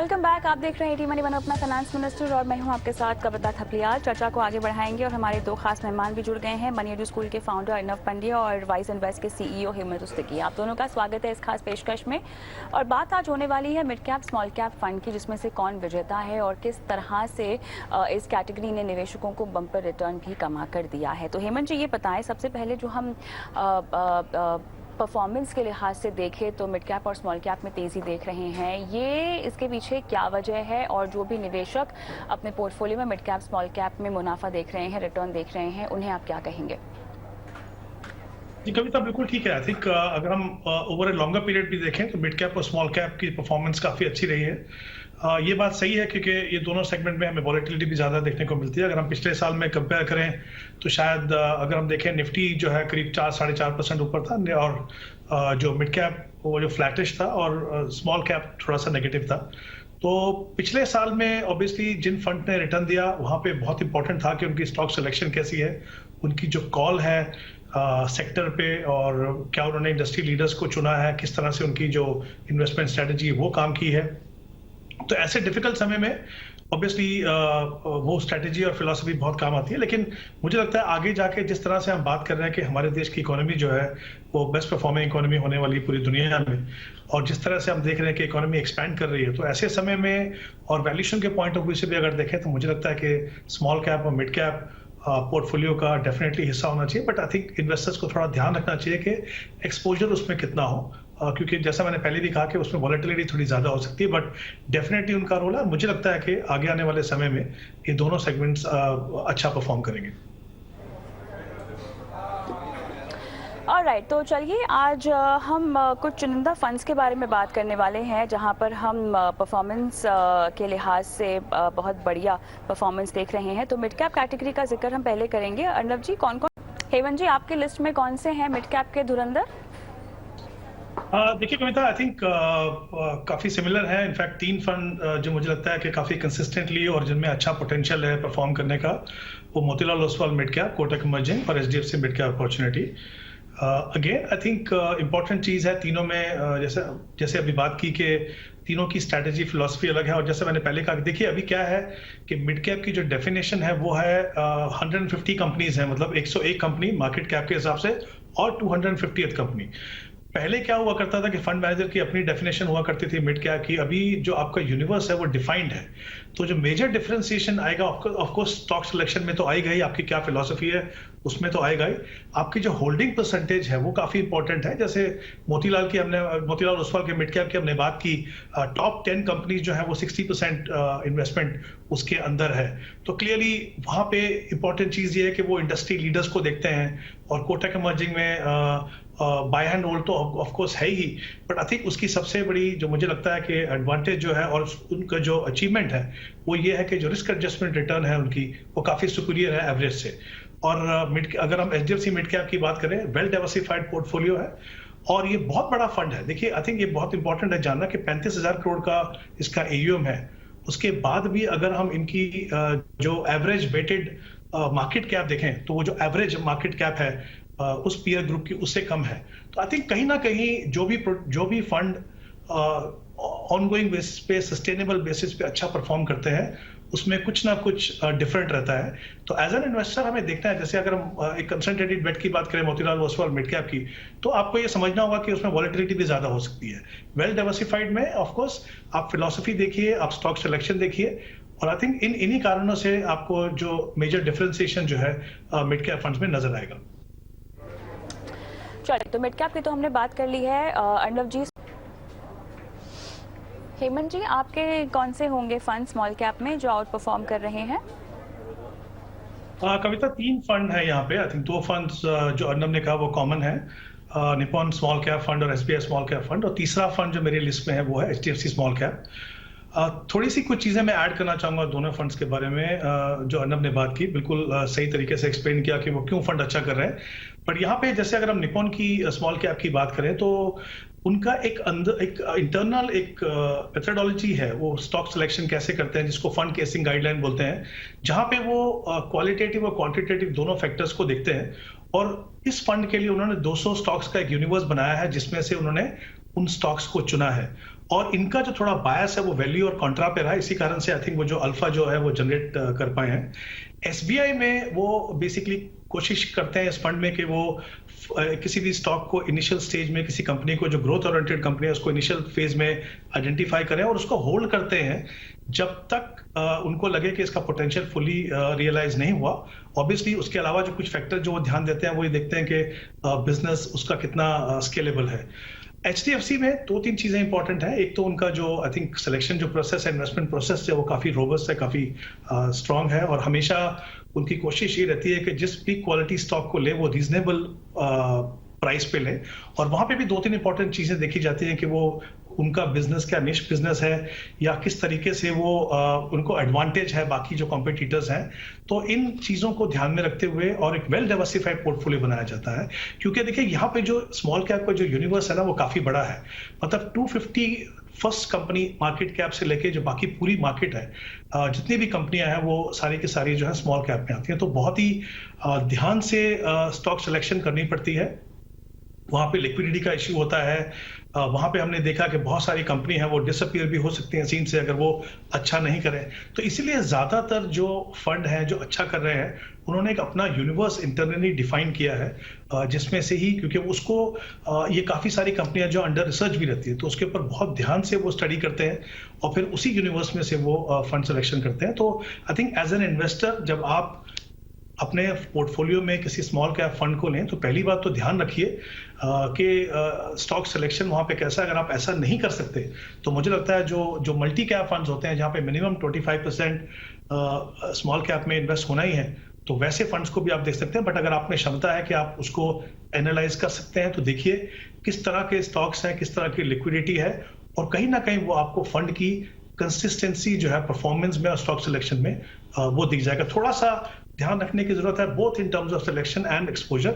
Welcome back. आप देख रहे हैं टी मनी वन, अपना फाइनेंस मिनिस्टर, और मैं हूं आपके साथ कविता थपलियाल। चर्चा को आगे बढ़ाएंगे और हमारे दो खास मेहमान भी जुड़ गए हैं, मनी एडू स्कूल के फाउंडर अर्नव पंड्या और वाइस इन्वेस्ट के सीईओ हेमंत उस्तिकी। आप दोनों का स्वागत है इस खास पेशकश में। और बात आज होने वाली है mid cap small cap fund की, जिसमें से कौन विजेता है और किस तरह से इस कैटेगरी ने निवेशकों को बम्पर रिटर्न भी कमा कर दिया है। तो हेमंत जी, ये बताएं सबसे पहले, जो हम परफॉर्मेंस के लिहाज से देखें तो मिड कैप और स्मॉल कैप में तेज़ी देख रहे हैं, ये इसके पीछे क्या वजह है? और जो भी निवेशक अपने पोर्टफोलियो में मिड कैप स्मॉल कैप में मुनाफा देख रहे हैं, रिटर्न देख रहे हैं, उन्हें आप क्या कहेंगे? जी कविता, बिल्कुल ठीक है। आई थिंक अगर हम ओवर ए लॉन्गर पीरियड भी देखें तो मिड कैप और स्मॉल कैप की परफॉर्मेंस काफ़ी अच्छी रही है। ये बात सही है क्योंकि ये दोनों सेगमेंट में हमें वॉलेटिलिटी भी ज़्यादा देखने को मिलती है। अगर हम पिछले साल में कंपेयर करें तो शायद अगर हम देखें, निफ्टी जो है करीब 4-4.5% ऊपर था, और जो मिड कैप वो जो फ्लैटिश था, और स्मॉल कैप थोड़ा सा नेगेटिव था। तो पिछले साल में ऑब्वियसली जिन फंड ने रिटर्न दिया, वहाँ पे बहुत इंपॉर्टेंट था कि उनकी स्टॉक सिलेक्शन कैसी है, उनकी जो कॉल है सेक्टर पे, और क्या उन्होंने इंडस्ट्री लीडर्स को चुना है, किस तरह से उनकी जो इन्वेस्टमेंट स्ट्रेटजी है वो काम की है। तो ऐसे डिफिकल्ट समय में ऑब्वियसली वो स्ट्रेटजी और फिलॉसफी बहुत काम आती है। लेकिन मुझे लगता है आगे जाके जिस तरह से हम बात कर रहे हैं कि हमारे देश की इकोनॉमी जो है वो बेस्ट परफॉर्मिंग इकोनॉमी होने वाली है पूरी दुनिया में, और जिस तरह से हम देख रहे हैं कि इकोनॉमी एक्सपैंड कर रही है, तो ऐसे समय में और वैल्यूएशन के पॉइंट ऑफ व्यू से भी अगर देखें तो मुझे लगता है कि स्मॉल कैप और मिड कैप पोर्टफोलियो का डेफिनेटली हिस्सा होना चाहिए। बट आई थिंक इन्वेस्टर्स को थोड़ा ध्यान रखना चाहिए कि एक्सपोजर उसमें कितना हो, क्योंकि जैसा मैंने पहले भी कहा कि उसमें वॉलेटिलिटी थोड़ी ज़्यादा हो सकती है, बट डेफिनेटली उनका रोल है। मुझे लगता है कि आगे आने वाले समय में ये दोनों सेगमेंट्स अच्छा परफॉर्म करेंगे। ऑलराइट, तो चलिए आज हम कुछ चुनिंदा फंड्स के बारे में बात करने वाले हैं, जहां पर हम परफॉर्मेंस के लिहाज से बहुत बढ़िया परफॉर्मेंस देख रहे हैं। तो मिड कैप कैटेगरी का जिक्र हम पहले करेंगे। अर्नव जी, कौन कौन, हेमंत जी, आपके लिस्ट में कौन से हैं मिड कैप के धुरंधर? देखिए कविता, आई थिंक काफ़ी सिमिलर है। इनफैक्ट 3 फंड जो मुझे लगता है कि काफ़ी कंसिस्टेंटली और जिनमें अच्छा पोटेंशियल है परफॉर्म करने का, वो Motilal Oswal mid cap, Kotak emerging और HDFC mid cap opportunity. Again I think important चीज़ है तीनों में, जैसे अभी बात की कि तीनों की स्ट्रैटेजी फिलॉसफी अलग है। और जैसे मैंने पहले कहा, देखिए अभी क्या है कि मिड कैप की जो डेफिनेशन है वो है 150 कंपनीज है, मतलब 101 कंपनी मार्केट कैप के हिसाब से, और 250th कंपनी। पहले क्या हुआ करता था कि फंड मैनेजर की अपनी डेफिनेशन हुआ करती थी मिड कैप की। अभी जो आपका यूनिवर्स है वो डिफाइंड है। तो जो मेजर डिफरेंशिएशन आएगा, ऑफकोर्स स्टॉक सिलेक्शन में तो आएगा ही, आपकी क्या फिलॉसफी है उसमें तो आएगा ही। आपकी जो होल्डिंग परसेंटेज है वो काफी इंपॉर्टेंट है। जैसे मोतीलाल ओसवाल के मिड कैप की हमने बात की, टॉप 10 कंपनीज जो है वो 60% इन्वेस्टमेंट उसके अंदर है। तो क्लियरली वहाँ पे इंपॉर्टेंट चीज ये है कि वो इंडस्ट्री लीडर्स को देखते हैं। और कोटक इमर्जिंग में बाय एंड होल्ड तो ऑफ कोर्स है ही, बट आई थिंक उसकी सबसे बड़ी जो मुझे लगता है कि एडवांटेज जो है और उनका जो अचीवमेंट है वो ये है कि जो रिस्क एडजस्टमेंट रिटर्न है उनकी, वो काफी सुपीरियर है एवरेज से। और अगर हम एचडीएफसी मिड कैप की बात करें, वेल डाइवर्सिफाइड पोर्टफोलियो है और ये बहुत बड़ा फंड है। देखिए आई थिंक ये बहुत इंपॉर्टेंट है जानना कि 35,000 करोड़ का इसका एयूएम है। उसके बाद भी अगर हम इनकी जो एवरेज वेटेड मार्केट कैप देखें, तो वो जो एवरेज मार्केट कैप है उस पीयर ग्रुप की, उससे कम है। तो आई थिंक कहीं ना कहीं जो भी फंड ऑनगोइंग बेसिस पे, सस्टेनेबल बेसिस पे अच्छा परफॉर्म करते हैं, उसमें कुछ ना कुछ डिफरेंट रहता है। तो एज एन इन्वेस्टर हमें देखना है, जैसे अगर हम एक कंसंट्रेटेड बेट की बात करें मोतीलाल ओसवाल मिड कैप की, तो आपको ये समझना होगा कि उसमें वॉलेटिलिटी भी ज्यादा हो सकती है। वेल डाइवर्सिफाइड में ऑफ कोर्स आप फिलॉसफी देखिए, आप स्टॉक सिलेक्शन देखिए, और आई थिंक इन्हीं कारणों से आपको जो मेजर डिफरेंशिएशन जो है मिड कैप फंड्स में नजर आएगा। चलिए, तो मिड कैप की तो हमने बात कर ली है। अर्नव जी, हेमंत जी, आपके कौन से होंगे फंड स्मॉल कैप में जो आउट परफॉर्म कर रहे हैं? कविता, 3 फंड है यहाँ पे। आई थिंक 2 फंड्स जो अर्नव ने कहा वो कॉमन है, निपॉन स्मॉल कैप फंड और एसबीआई स्मॉल कैप फंड। और तीसरा फंड जो मेरी लिस्ट में है वो है एचडीएफसी स्मॉल कैप। थोड़ी सी कुछ चीज़ें मैं ऐड करना चाहूँगा दोनों फंड्स के बारे में। जो अर्नव ने बात की, बिल्कुल सही तरीके से एक्सप्लेन किया कि वो क्यों फंड अच्छा कर रहे हैं। बट यहाँ पे जैसे अगर हम निपॉन की स्मॉल कैप की बात करें, तो उनका एक इंटरनल एक मेथडोलॉजी है, वो स्टॉक सिलेक्शन कैसे करते हैं, जिसको फंड केसिंग गाइडलाइन बोलते हैं, जहाँ पे वो क्वालिटेटिव और क्वांटिटेटिव दोनों फैक्टर्स को देखते हैं। और इस फंड के लिए उन्होंने 200 स्टॉक्स का एक यूनिवर्स बनाया है, जिसमें से उन्होंने उन स्टॉक्स को चुना है। और इनका जो थोड़ा बायस है वो वैल्यू और कॉन्ट्रा पे रहा, इसी कारण से आई थिंक वो जो अल्फा जो है वो जनरेट कर पाए हैं। एसबीआई में वो बेसिकली कोशिश करते हैं इस फंड में कि वो किसी भी स्टॉक को इनिशियल स्टेज में, किसी कंपनी को जो ग्रोथ ओरिएंटेड कंपनी है उसको इनिशियल फेज में आइडेंटिफाई करें और उसको होल्ड करते हैं जब तक उनको लगे कि इसका पोटेंशियल फुली रियलाइज नहीं हुआ। ऑब्वियसली उसके अलावा जो कुछ फैक्टर जो वो ध्यान देते हैं वो ये देखते हैं कि बिजनेस उसका कितना स्केलेबल है। HDFC में 2-3 चीजें इंपॉर्टेंट हैं। एक तो उनका जो आई थिंक सिलेक्शन जो प्रोसेस है, इन्वेस्टमेंट प्रोसेस है, वो काफी रोबस्ट है, काफी स्ट्रांग है और हमेशा उनकी कोशिश ये रहती है कि जिस भी क्वालिटी स्टॉक को ले वो रीजनेबल प्राइस पे ले। और वहां पे भी 2-3 इंपॉर्टेंट चीजें देखी जाती हैं कि वो उनका बिजनेस क्या निश बिजनेस है या किस तरीके से वो उनको एडवांटेज है बाकी जो कॉम्पिटिटर्स हैं। तो इन चीजों को ध्यान में रखते हुए और एक वेल डाइवर्सिफाइड पोर्टफोलियो बनाया जाता है, क्योंकि देखिए यहाँ पे जो स्मॉल कैप का जो यूनिवर्स है ना वो काफी बड़ा है। मतलब 250 फर्स्ट कंपनी मार्केट कैप से लेके जो बाकी पूरी मार्केट है, जितनी भी कंपनियां हैं वो सारी की सारी जो है स्मॉल कैप में आती हैं। तो बहुत ही ध्यान से स्टॉक सिलेक्शन करनी पड़ती है। वहां पे लिक्विडिटी का इश्यू होता है। वहां पे हमने देखा कि बहुत सारी कंपनी है वो डिसअपीयर भी हो सकती हैं सीन से अगर वो अच्छा नहीं करें। तो इसीलिए ज्यादातर जो फंड हैं जो अच्छा कर रहे हैं उन्होंने एक अपना यूनिवर्स इंटरनली डिफाइन किया है, जिसमें से ही, क्योंकि उसको ये काफी सारी कंपनियां जो अंडर रिसर्च भी रहती है तो उसके ऊपर बहुत ध्यान से वो स्टडी करते हैं और फिर उसी यूनिवर्स में से वो फंड सिलेक्शन करते हैं। तो I think as an investor जब आप अपने पोर्टफोलियो में किसी स्मॉल कैप फंड को लें तो पहली बात तो ध्यान रखिए कि स्टॉक सिलेक्शन वहां पे कैसा है। अगर आप ऐसा नहीं कर सकते तो मुझे लगता है जो मल्टी कैप फंड्स होते हैं जहां पे मिनिमम 25% स्मॉल कैप में इन्वेस्ट होना ही है, तो वैसे फंड्स को भी आप देख सकते हैं। बट अगर आप में क्षमता है कि आप उसको एनालाइज कर सकते हैं तो देखिए किस तरह के स्टॉक्स हैं, किस तरह की लिक्विडिटी है और कहीं ना कहीं वो आपको फंड की कंसिस्टेंसी जो है परफॉर्मेंस में और स्टॉक सिलेक्शन में वो दिख जाएगा। थोड़ा सा ध्यान रखने की जरूरत है both in terms of selection and exposure.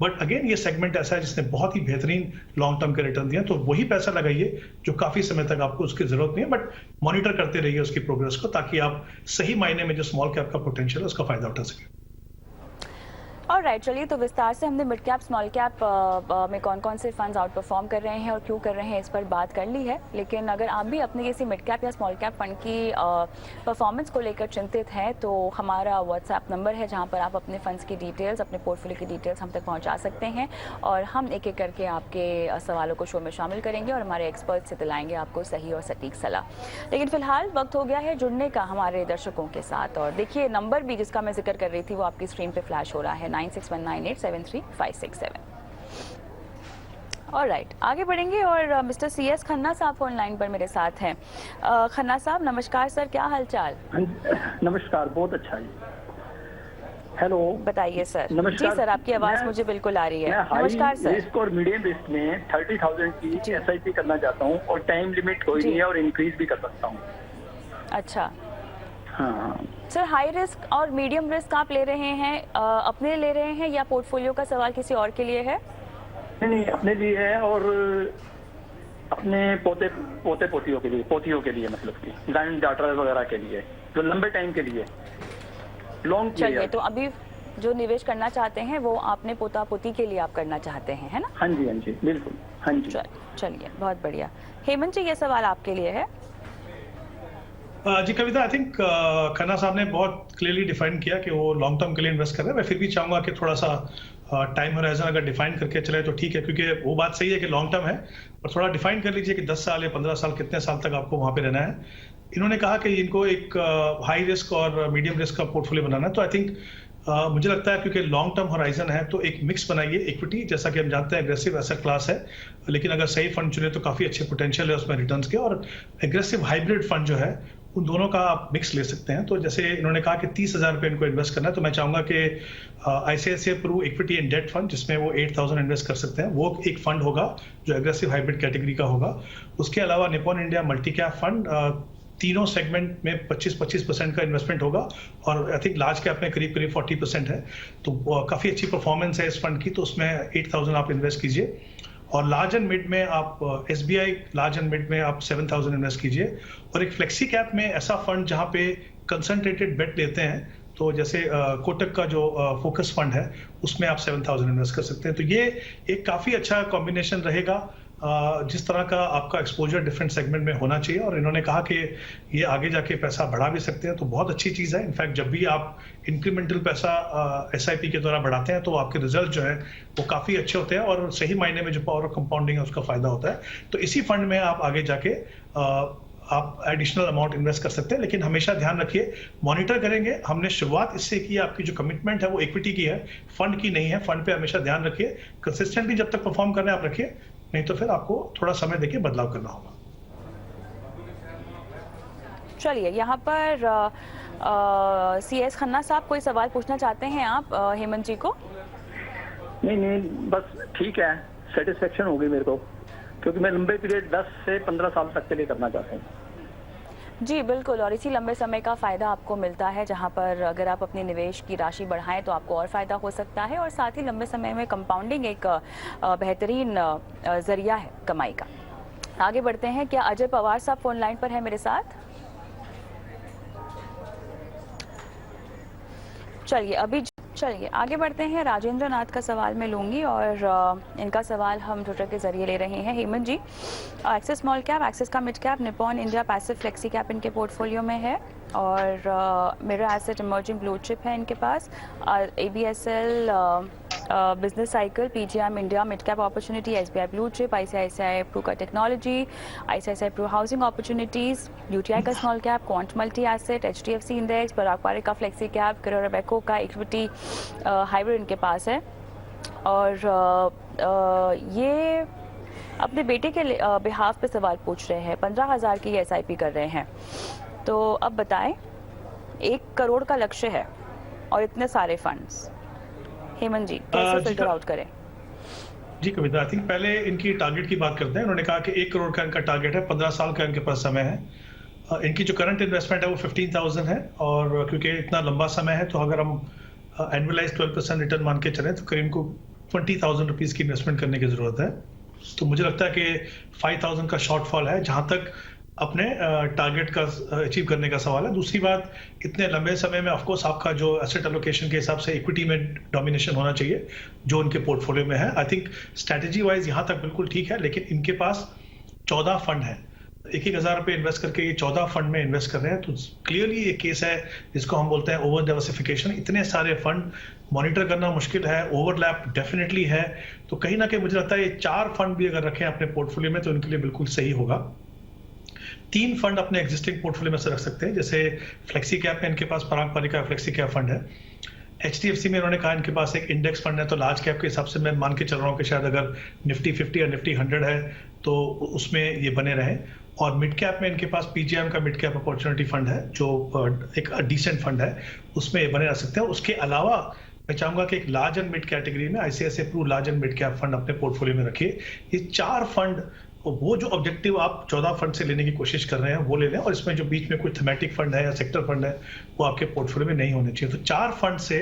But again ये सेगमेंट ऐसा है जिसने बहुत ही बेहतरीन लॉन्ग टर्म के रिटर्न दिए, तो वही पैसा लगाइए जो काफी समय तक आपको उसकी जरूरत नहीं है, बट मॉनिटर करते रहिए उसकी प्रोग्रेस को ताकि आप सही मायने में जो स्मॉल कैप का पोटेंशियल है उसका फायदा उठा सकें। और राइट, चलिए तो विस्तार से हमने मिड कैप स्मॉल कैप में कौन कौन से फंड्स आउट परफॉर्म कर रहे हैं और क्यों कर रहे हैं इस पर बात कर ली है। लेकिन अगर आप भी अपने किसी मिड कैप या स्मॉल कैप फंड की परफॉर्मेंस को लेकर चिंतित हैं तो हमारा व्हाट्सएप नंबर है जहां पर आप अपने फंड्स की डिटेल्स, अपने पोर्टफोलियो की डिटेल्स हम तक पहुंचा सकते हैं और हम एक एक करके आपके सवालों को शो में शामिल करेंगे और हमारे एक्सपर्ट से दिलाएंगे आपको सही और सटीक सलाह। लेकिन फिलहाल वक्त हो गया है जुड़ने का हमारे दर्शकों के साथ और देखिए नंबर भी जिसका मैं जिक्र कर रही थी वो आपकी स्क्रीन पर फ्लैश हो रहा है 9619873567। ऑलराइट, आगे बढ़ेंगे और मिस्टर CS खन्ना साहब फोन लाइन पर मेरे साथ हैं। खन्ना साहब नमस्कार सर, क्या हालचाल? नमस्कार, बहुत अच्छा जी। हेलो, बताइए सर। नमस्कार। जी सर, आपकी आवाज मुझे बिल्कुल आ रही है। नमस्कार सर। रिस्क और मीडियम रिस्क में 30,000 की SIP करना चाहता हूँ और टाइम लिमिट कोई नहीं है और इंक्रीज भी कर सकता हूँ। अच्छा हाँ सर, हाई रिस्क और मीडियम रिस्क आप ले रहे हैं, अपने ले रहे हैं या पोर्टफोलियो का सवाल किसी और के लिए है? नहीं, अपने लिए है और अपने पोतियों के लिए मतलब कि ग्रैंड डॉटर वगैरह के लिए, जो लंबे टाइम के लिए लॉन्ग। चलिए, तो अभी जो निवेश करना चाहते हैं वो आपने पोता पोती के लिए आप करना चाहते हैं, है ना? हाँ जी, हाँ जी, बिल्कुल, हाँ जी। चलिए, बहुत बढ़िया। हेमंत जी, ये सवाल आपके लिए है। जी कविता, आई थिंक खन्ना साहब ने बहुत क्लियरली डिफाइन किया कि वो लॉन्ग टर्म के लिए इन्वेस्ट कर रहे हैं। मैं फिर भी चाहूंगा कि थोड़ा सा टाइम होराइजन अगर डिफाइन करके चले तो ठीक है, क्योंकि वो बात सही है कि लॉन्ग टर्म है, पर थोड़ा डिफाइन कर लीजिए कि 10 साल या 15 साल कितने साल तक आपको वहां पे रहना है। इन्होंने कहा कि इनको एक हाई रिस्क और मीडियम रिस्क का पोर्टफोलियो बनाना है, तो आई थिंक मुझे लगता है क्योंकि लॉन्ग टर्म होराइजन है तो एक मिक्स बनाइए। इक्विटी जैसा कि हम जानते हैं एग्रेसिव एसेट क्लास है, लेकिन अगर सही फंड चुने तो काफी अच्छे पोटेंशियल है उसमें रिटर्न्स के, और एग्रेसिव हाइब्रिड फंड जो है उन दोनों का आप मिक्स ले सकते हैं। तो जैसे इन्होंने कहा कि 30,000 रुपये इनको इन्वेस्ट करना है, तो मैं चाहूंगा कि ICICI Pru equity and debt fund जिसमें वो 8,000 इन्वेस्ट कर सकते हैं, वो एक फंड होगा जो एग्रेसिव हाइब्रिड कैटेगरी का होगा। उसके अलावा Nippon India multi cap fund, तीनों सेगमेंट में 25% का इन्वेस्टमेंट होगा और आई थिंक लार्ज कैप में करीब 40% है, तो काफी अच्छी परफॉर्मेंस है इस फंड की, तो उसमें 8,000 आप इन्वेस्ट कीजिए। और लार्ज एंड मिड में आप SBI लार्ज एंड मिड में आप 7,000 इन्वेस्ट कीजिए। और एक फ्लेक्सी कैप में ऐसा फंड जहां पे कंसंट्रेटेड बेट लेते हैं, तो जैसे कोटक का जो फोकस फंड है उसमें आप 7,000 इन्वेस्ट कर सकते हैं। तो ये एक काफी अच्छा कॉम्बिनेशन रहेगा जिस तरह का आपका एक्सपोजर डिफरेंट सेगमेंट में होना चाहिए, और इन्होंने कहा कि ये आगे जाके पैसा बढ़ा भी सकते हैं, तो बहुत अच्छी चीज़ है। इनफैक्ट जब भी आप इंक्रीमेंटल पैसा SIP के द्वारा बढ़ाते हैं तो आपके रिजल्ट जो है वो काफ़ी अच्छे होते हैं, और सही मायने में जो पावर ऑफ कंपाउंडिंग है उसका फायदा होता है। तो इसी फंड में आप आगे जाके आप एडिशनल अमाउंट इन्वेस्ट कर सकते हैं, लेकिन हमेशा ध्यान रखिए, मॉनिटर करेंगे। हमने शुरुआत इससे की, आपकी जो कमिटमेंट है वो इक्विटी की है, फंड की नहीं है। फंड पे हमेशा ध्यान रखिए, कंसिस्टेंटली जब तक परफॉर्म करना है आप रखिए, नहीं तो फिर आपको थोड़ा समय देके बदलाव करना होगा। चलिए, यहाँ पर CS खन्ना साहब कोई सवाल पूछना चाहते हैं आप हेमंत जी को? नहीं, बस ठीक है, सेटिस्फेक्शन होगी मेरे को, क्योंकि मैं लंबे पीरियड 10 से 15 साल तक के लिए करना चाहता हूँ। जी बिल्कुल, और इसी लंबे समय का फ़ायदा आपको मिलता है, जहां पर अगर आप अपने निवेश की राशि बढ़ाएं तो आपको और फ़ायदा हो सकता है, और साथ ही लंबे समय में कंपाउंडिंग एक बेहतरीन ज़रिया है कमाई का। आगे बढ़ते हैं, क्या अजय पवार साहब फोन लाइन पर हैं मेरे साथ? चलिए आगे बढ़ते हैं। राजेंद्र नाथ का सवाल मैं लूंगी, और इनका सवाल हम ट्विटर के जरिए ले रहे हैं। हेमंत जी, एक्सिस स्मॉल कैप, एक्सिस का mid cap, Nippon India passive flexi cap इनके पोर्टफोलियो में है, और मेरा एसेट इमर्जिंग ब्लू चिप है इनके पास, ABSL business cycle, PGIM India mid cap opportunity, SBI blue chip, ICICI Pru का technology, ICICI Pru housing opportunities, UTI का small cap, quant multi asset, HDFC index, Parag Parekh का फ्लेक्सी कैप, करोड़ा बैको का equity hybrid इनके पास है। और ये अपने बेटे के बिहाफ पे सवाल पूछ रहे हैं, 15,000 की SIP कर रहे हैं, तो अब बताएं, 1 करोड़ का लक्ष्य है और इतने सारे फंड्स, हेमंत जी कैसे फिल्टर आउट करें? जी कविता, आई थिंक पहले इनकी टारगेट की बात करते हैं। उन्होंने कहा कि 1 करोड़ का इनका टारगेट है, 15 साल का इनके पास समय है। इनकी जो करंट इन्वेस्टमेंट है वो 15,000 है, और क्योंकि इतना लंबा समय है तो अगर हम एनुअलाइज 12% रिटर्न मान के चलें तो करीब को 20,000 रुपीज़ की इन्वेस्टमेंट करने की ज़रूरत है। तो मुझे लगता है कि 5,000 का शॉर्टफॉल है जहाँ तक अपने टारगेट का अचीव करने का सवाल है। दूसरी बात, इतने लंबे समय में ऑफकोर्स आपका जो एसेट एलोकेशन के हिसाब से इक्विटी में डोमिनेशन होना चाहिए जो उनके पोर्टफोलियो में है। आई थिंक स्ट्रैटेजी वाइज यहाँ तक बिल्कुल ठीक है, लेकिन इनके पास 14 फंड है, 1,000 रुपये इन्वेस्ट करके ये 14 फंड में इन्वेस्ट कर रहे हैं, तो क्लियरली ये केस है जिसको हम बोलते हैं ओवर डाइवर्सिफिकेशन। इतने सारे फंड मॉनिटर करना मुश्किल है, ओवरलैप डेफिनेटली है, तो कहीं ना कहीं मुझे लगता है ये 4 फंड भी अगर रखें अपने पोर्टफोलियो में तो इनके लिए बिल्कुल सही होगा। 3 फंड अपने एग्जिस्टिंग पोर्टफोलियो में से रख सकते हैं, जैसे फ्लेक्सी कैप में इनके पास पराग पारेख का फ्लेक्सी कैप फंड है। HDFC में इन्होंने कहा इनके पास एक इंडेक्स फंड है, तो लार्ज कैप के हिसाब से मैं मान के चल रहा हूँ कि शायद अगर निफ्टी 50 या निफ्टी 100 है तो उसमें ये बने रहें। और मिड कैप में इनके पास PGIM का मिड कैप अपॉर्चुनिटी फंड है जो एक डिसेंट फंड है, उसमें ये बने रह सकते हैं। उसके अलावा मैं चाहूंगा कि एक लार्ज एंड मिड कैटेगरी में ICICI Pru large and mid cap fund अपने पोर्टफोलियो में रखिए। ये 4 फंड, वो जो ऑब्जेक्टिव आप 14 फंड से लेने की कोशिश कर रहे हैं वो ले लें, और इसमें जो बीच में कोई थीमेटिक फंड है या सेक्टर फंड है वो आपके पोर्टफोलियो में नहीं होने चाहिए। तो 4 फंड से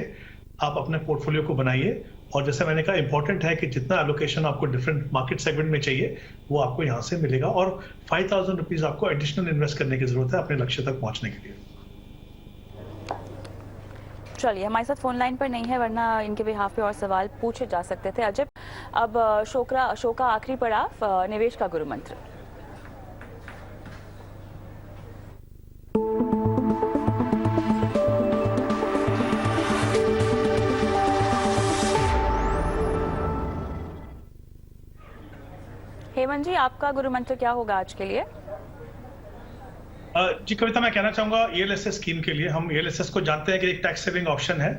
आप अपने पोर्टफोलियो को बनाइए, और जैसे मैंने कहा इंपॉर्टेंट है कि जितना एलोकेशन आपको डिफरेंट मार्केट सेगमेंट में चाहिए वो आपको यहाँ से मिलेगा, और 5,000 रुपीज आपको एडिशनल इन्वेस्ट करने की जरूरत है अपने लक्ष्य तक पहुंचने के लिए। चलिए, हमारे साथ फोन लाइन पर नहीं है, वरना इनके बिहाफ पे और सवाल पूछे जा सकते थे। अजय, अब शो का आखिरी पड़ाव, निवेश का गुरु मंत्र। हेमंत जी, आपका गुरु मंत्र क्या होगा आज के लिए? जी कविता, मैं कहना चाहूंगा ELSS स्कीम के लिए, हम ELSS को जानते हैं कि एक टैक्स सेविंग ऑप्शन है,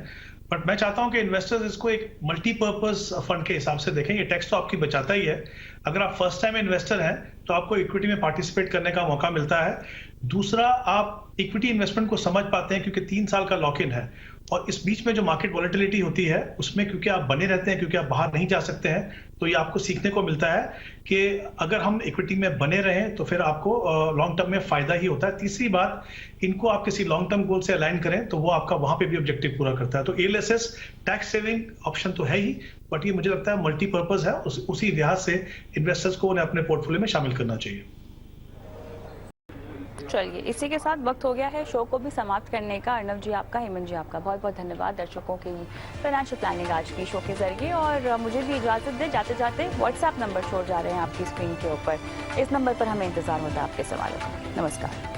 बट मैं चाहता हूं कि इन्वेस्टर्स इसको एक मल्टीपर्पज फंड के हिसाब से देखें। ये टैक्स तो आपकी बचाता ही है, अगर आप फर्स्ट टाइम इन्वेस्टर हैं तो आपको इक्विटी में पार्टिसिपेट करने का मौका मिलता है। दूसरा, आप इक्विटी इन्वेस्टमेंट को समझ पाते हैं क्योंकि 3 साल का लॉक इन है, और इस बीच में जो मार्केट वॉलेटिलिटी होती है उसमें क्योंकि आप बने रहते हैं, क्योंकि आप बाहर नहीं जा सकते हैं, तो ये आपको सीखने को मिलता है कि अगर हम इक्विटी में बने रहें तो फिर आपको लॉन्ग टर्म में फायदा ही होता है। तीसरी बात, इनको आप किसी लॉन्ग टर्म गोल से अलाइन करें तो वो आपका वहां पे भी ऑब्जेक्टिव पूरा करता है। तो ELSS टैक्स सेविंग ऑप्शन तो है ही, बट ये मुझे लगता है मल्टीपर्पज है, उसी लिहाज से इन्वेस्टर्स को उन्हें अपने पोर्टफोलियो में शामिल करना चाहिए। चलिए, इसी के साथ वक्त हो गया है शो को भी समाप्त करने का। अर्नव जी आपका, हेमंत जी आपका बहुत बहुत धन्यवाद दर्शकों की फाइनेंशियल प्लानिंग आज की शो के जरिए। और मुझे भी इजाज़त दें, जाते जाते व्हाट्सएप नंबर छोड़ जा रहे हैं आपकी स्क्रीन के ऊपर। इस नंबर पर हमें इंतजार होता है आपके सवालों का। नमस्कार।